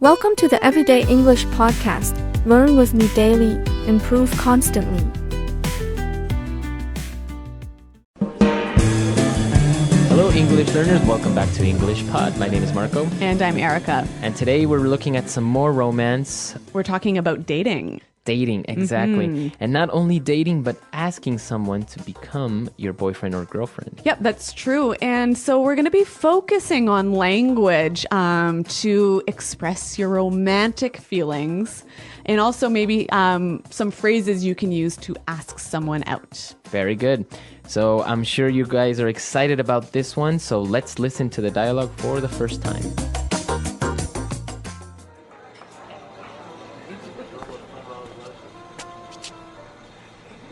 Welcome to the Everyday English Podcast. Learn with me daily, improve constantly. Hello, English learners. Welcome back to English Pod. My name is Marco. And I'm Erica. And today we're looking at some more romance. We're talking about dating. Dating, exactly. Mm-hmm. And not only dating, but asking someone to become your boyfriend or girlfriend. Yep, that's true. And so we're going to be focusing on language to express your romantic feelings and also maybe some phrases you can use to ask someone out. Very good. So I'm sure you guys are excited about this one. So let's listen to the dialogue for the first time.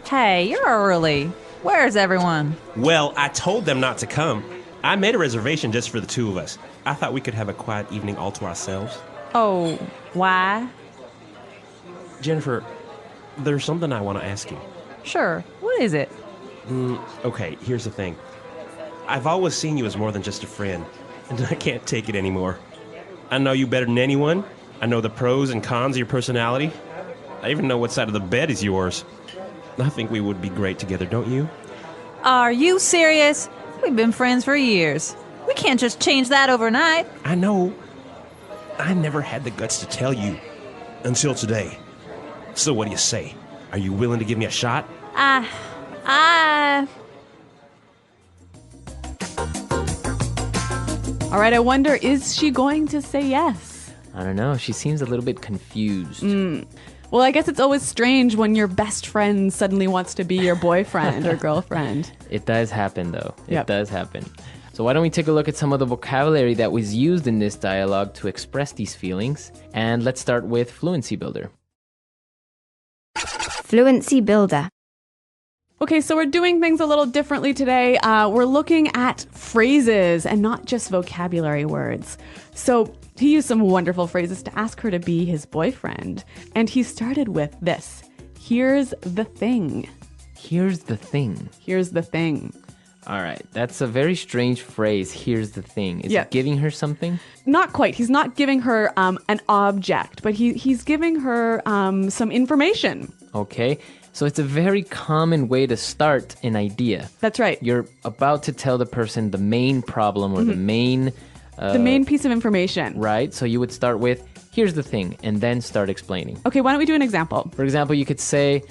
Hey, you're early. Where's everyone? Well, I told them not to come. I made a reservation just for the two of us. I thought we could have a quiet evening all to ourselves. Oh, why? Jennifer, there's something I want to ask you. Sure. What is it? Okay, here's the thing. I've always seen you as more than just a friend, and I can't take it anymore. I know you better than anyone. I know the pros and cons of your personality. I even know what side of the bed is yours. I think we would be great together, don't you? Are you serious? We've been friends for years. We can't just change that overnight. I know. I never had the guts to tell you. Until today. So what do you say? Are you willing to give me a shot? I... All right, I wonder, is she going to say yes? I don't know. She seems a little bit confused. Well, I guess it's always strange when your best friend suddenly wants to be your boyfriend or girlfriend. It does happen, though. Yep. It does happen. So why don't we take a look at some of the vocabulary that was used in this dialogue to express these feelings? And let's start with Fluency Builder. Fluency Builder. Okay, so we're doing things a little differently today. We're looking at phrases and not just vocabulary words. So he used some wonderful phrases to ask her to be his boyfriend. And he started with this. Here's the thing. Here's the thing. Here's the thing. All right. That's a very strange phrase. Here's the thing. Is Yeah. it giving her something? Not quite. He's not giving her an object, but he's giving her some information. Okay. So it's a very common way to start an idea. That's right. You're about to tell the person the main problem or the main... The main piece of information. Right? So you would start with, here's the thing, and then start explaining. Okay, why don't we do an example? For example, you could say,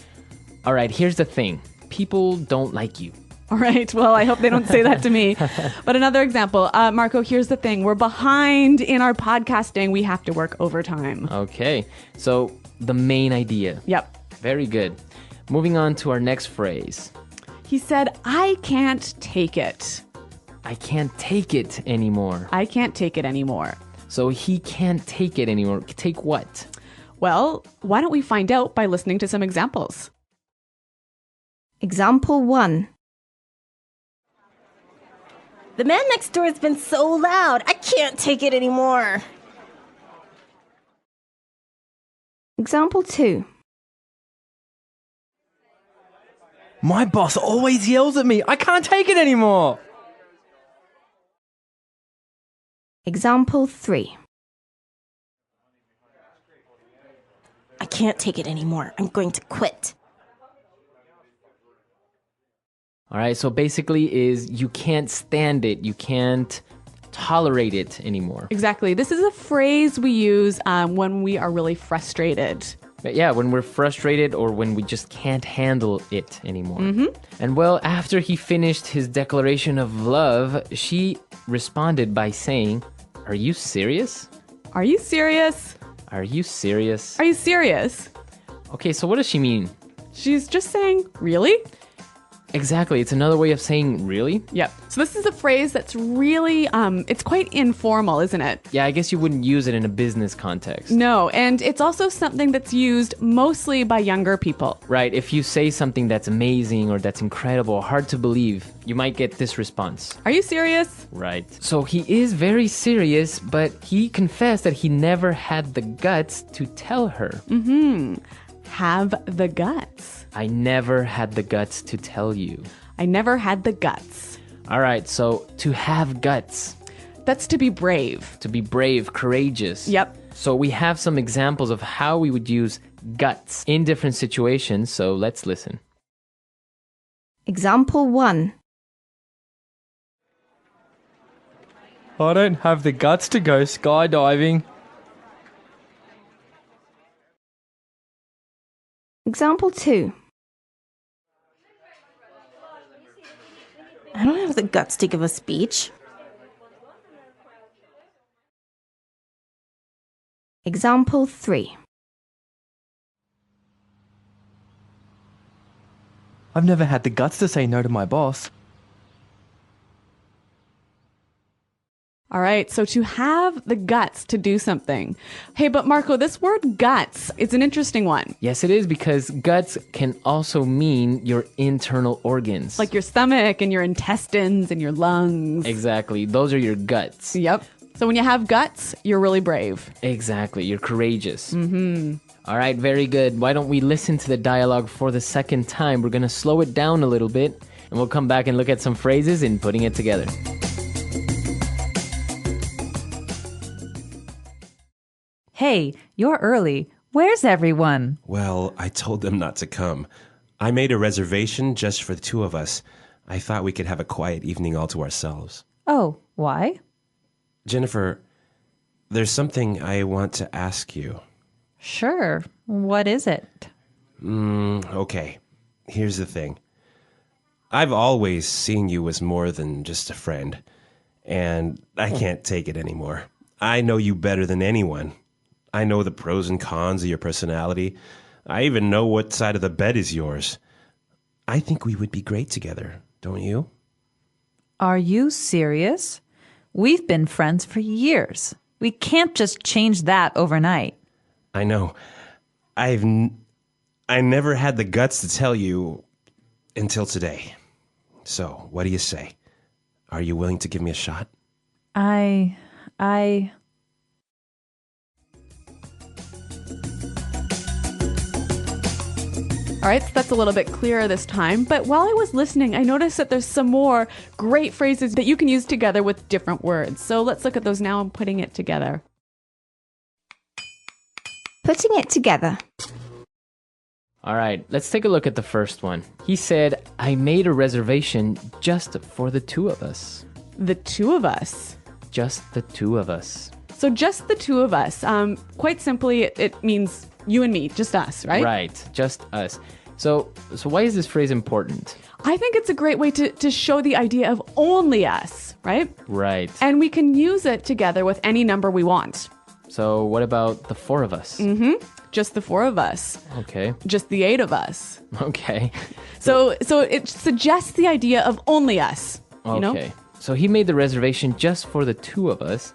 all right, here's the thing. People don't like you. All right. Well, I hope they don't say that to me. But another example, Marco, here's the thing. We're behind in our podcasting. We have to work overtime. Okay. So the main idea. Yep. Very good. Moving on to our next phrase. He said, I can't take it. I can't take it anymore. I can't take it anymore. So he can't take it anymore. Take what? Well, why don't we find out by listening to some examples? Example 1. The man next door has been so loud. I can't take it anymore. Example 2. My boss always yells at me. I can't take it anymore. Example 3. I can't take it anymore. I'm going to quit. All right. So basically is you can't stand it. You can't tolerate it anymore. Exactly. This is a phrase we use when we are really frustrated. But yeah, when we're frustrated or when we just can't handle it anymore. And well, after he finished his declaration of love, she responded by saying, "Are you serious? Are you serious? Are you serious?" Are you serious? Okay, so what does she mean? She's just saying, really? Exactly. It's another way of saying really. Yep. So this is a phrase that's really, it's quite informal, isn't it? Yeah, I guess you wouldn't use it in a business context. No, and it's also something that's used mostly by younger people. Right. If you say something that's amazing or that's incredible, hard to believe, you might get this response. Are you serious? Right. So he is very serious, but he confessed that he never had the guts to tell her. Have the guts. I never had the guts to tell you. I never had the guts. All right, so to have guts. That's to be brave. To be brave, courageous. Yep. So we have some examples of how we would use guts in different situations, so let's listen. Example 1. I don't have the guts to go skydiving. Example 2. I don't have the guts to give a speech. Example 3. I've never had the guts to say no to my boss. All right, so to have the guts to do something. Hey, but Marco, this word guts is an interesting one. Yes, it is, because guts can also mean your internal organs. Like your stomach and your intestines and your lungs. Exactly. Those are your guts. Yep. So when you have guts, you're really brave. Exactly. You're courageous. All right, very good. Why don't we listen to the dialogue for the second time? We're going to slow it down a little bit, and we'll come back and look at some phrases in putting it together. Hey, you're early. Where's everyone? Well, I told them not to come. I made a reservation just for the two of us. I thought we could have a quiet evening all to ourselves. Oh, why? Jennifer, there's something I want to ask you. Sure. What is it? Okay. Here's the thing. I've always seen you as more than just a friend, and I can't take it anymore. I know you better than anyone. I know the pros and cons of your personality. I even know what side of the bed is yours. I think we would be great together, don't you? Are you serious? We've been friends for years. We can't just change that overnight. I know. I never had the guts to tell you until today. So, what do you say? Are you willing to give me a shot? I All right, so that's a little bit clearer this time. But while I was listening, I noticed that there's some more great phrases that you can use together with different words. So let's look at those now and putting it together. Putting it together. All right, let's take a look at the first one. He said, I made a reservation just for the two of us. The two of us. Just the two of us. So just the two of us. Quite simply, it means you and me, just us, right? Right, just us. So why is this phrase important? I think it's a great way to show the idea of only us, right? Right. And we can use it together with any number we want. So what about the four of us? Just the four of us. Okay. Just the eight of us. Okay. So it suggests the idea of only us. You know? Okay. So he made the reservation just for the two of us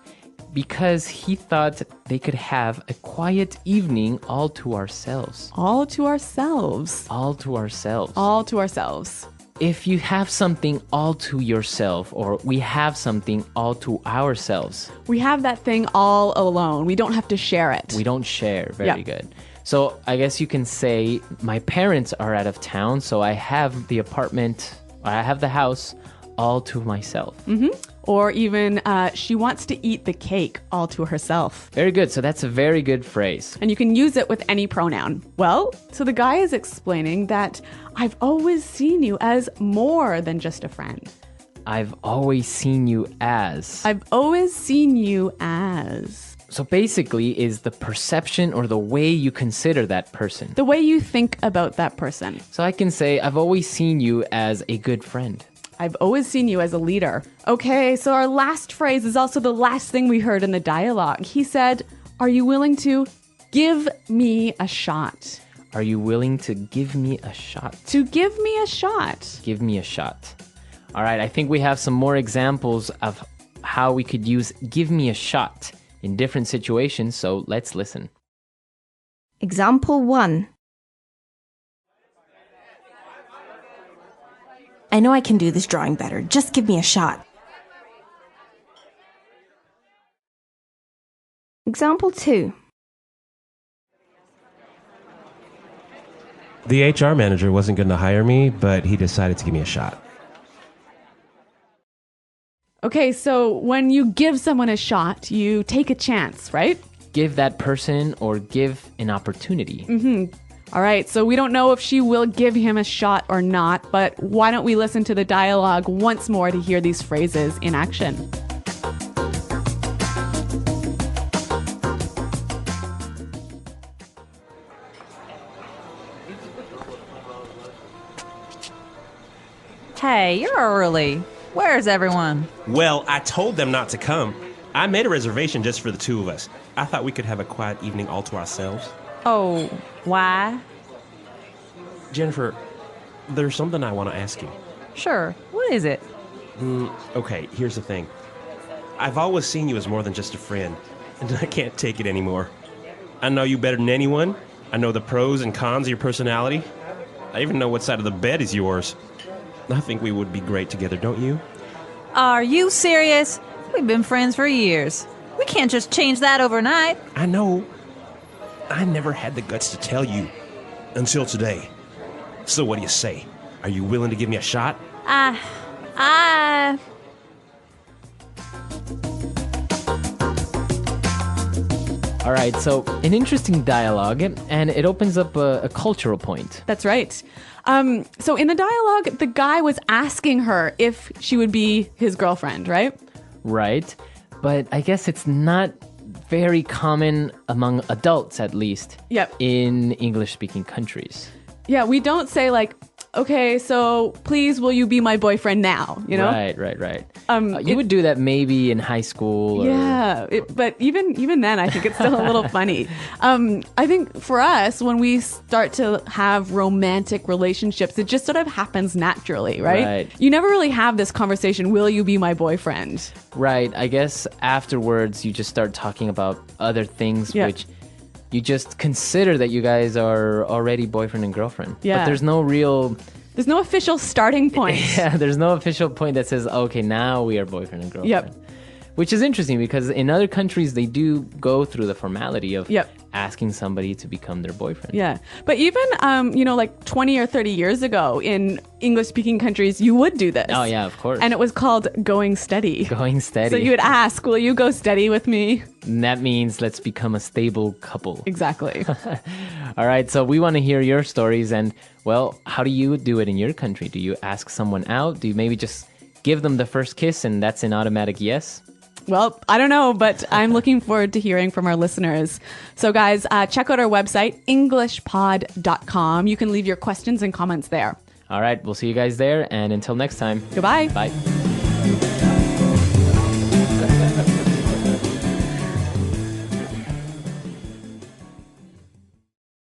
because he thought they could have a quiet evening all to ourselves. All to ourselves. All to ourselves. All to ourselves. If you have something all to yourself, or we have something all to ourselves. We have that thing all alone. We don't have to share it. We don't share. Very good. So I guess you can say my parents are out of town, so I have the apartment, I have the house all to myself. Or even she wants to eat the cake all to herself. Very good. So that's a very good phrase. And you can use it with any pronoun. Well, so the guy is explaining that I've always seen you as more than just a friend. I've always seen you as. I've always seen you as. So basically is the perception or the way you consider that person. The way you think about that person. So I can say I've always seen you as a good friend. I've always seen you as a leader. Okay, so our last phrase is also the last thing we heard in the dialogue. He said, are you willing to give me a shot? Are you willing to give me a shot? To give me a shot. Give me a shot. All right, I think we have some more examples of how we could use give me a shot in different situations, so let's listen. Example 1. I know I can do this drawing better. Just give me a shot. Example 2. The HR manager wasn't going to hire me, but he decided to give me a shot. Okay, so when you give someone a shot, you take a chance, right? give that person or give an opportunity. All right, so we don't know if she will give him a shot or not, but why don't we listen to the dialogue once more to hear these phrases in action? Hey, you're early. Where's everyone? Well, I told them not to come. I made a reservation just for the two of us. I thought we could have a quiet evening all to ourselves. Oh, why? Jennifer, there's something I want to ask you. Sure. What is it? Okay, here's the thing. I've always seen you as more than just a friend, and I can't take it anymore. I know you better than anyone. I know the pros and cons of your personality. I even know what side of the bed is yours. I think we would be great together, don't you? Are you serious? We've been friends for years. We can't just change that overnight. I know. I never had the guts to tell you. Until today. So what do you say? Are you willing to give me a shot? All right, so an interesting dialogue, and it opens up a cultural point. That's right. So in the dialogue, the guy was asking her if she would be his girlfriend, right? Right, but I guess it's not very common among adults, at least. Yep. In English-speaking countries. Yeah, we don't say like, okay, so please will you be my boyfriend now, you know? Right. You would do that maybe in high school. Or... Yeah, but even then, I think it's still a little funny. I think for us, when we start to have romantic relationships, it just sort of happens naturally, right? You never really have this conversation, will you be my boyfriend? Right. I guess afterwards, you just start talking about other things, which you just consider that you guys are already boyfriend and girlfriend. Yeah. But there's no official starting point. Yeah, there's no official point that says, okay, now we are boyfriend and girlfriend. Yep. Which is interesting because in other countries, they do go through the formality of asking somebody to become their boyfriend. Yeah. But even, like 20 or 30 years ago in English-speaking countries, you would do this. Oh, yeah, of course. And it was called going steady. Going steady. So you would ask, will you go steady with me? And that means let's become a stable couple. Exactly. All right, so we want to hear your stories. And, well, how do you do it in your country? Do you ask someone out? Do you maybe just give them the first kiss and that's an automatic yes? Well, I don't know, but I'm looking forward to hearing from our listeners. So guys, check out our website, englishpod.com. You can leave your questions and comments there. All right, we'll see you guys there. And until next time. Goodbye. Bye.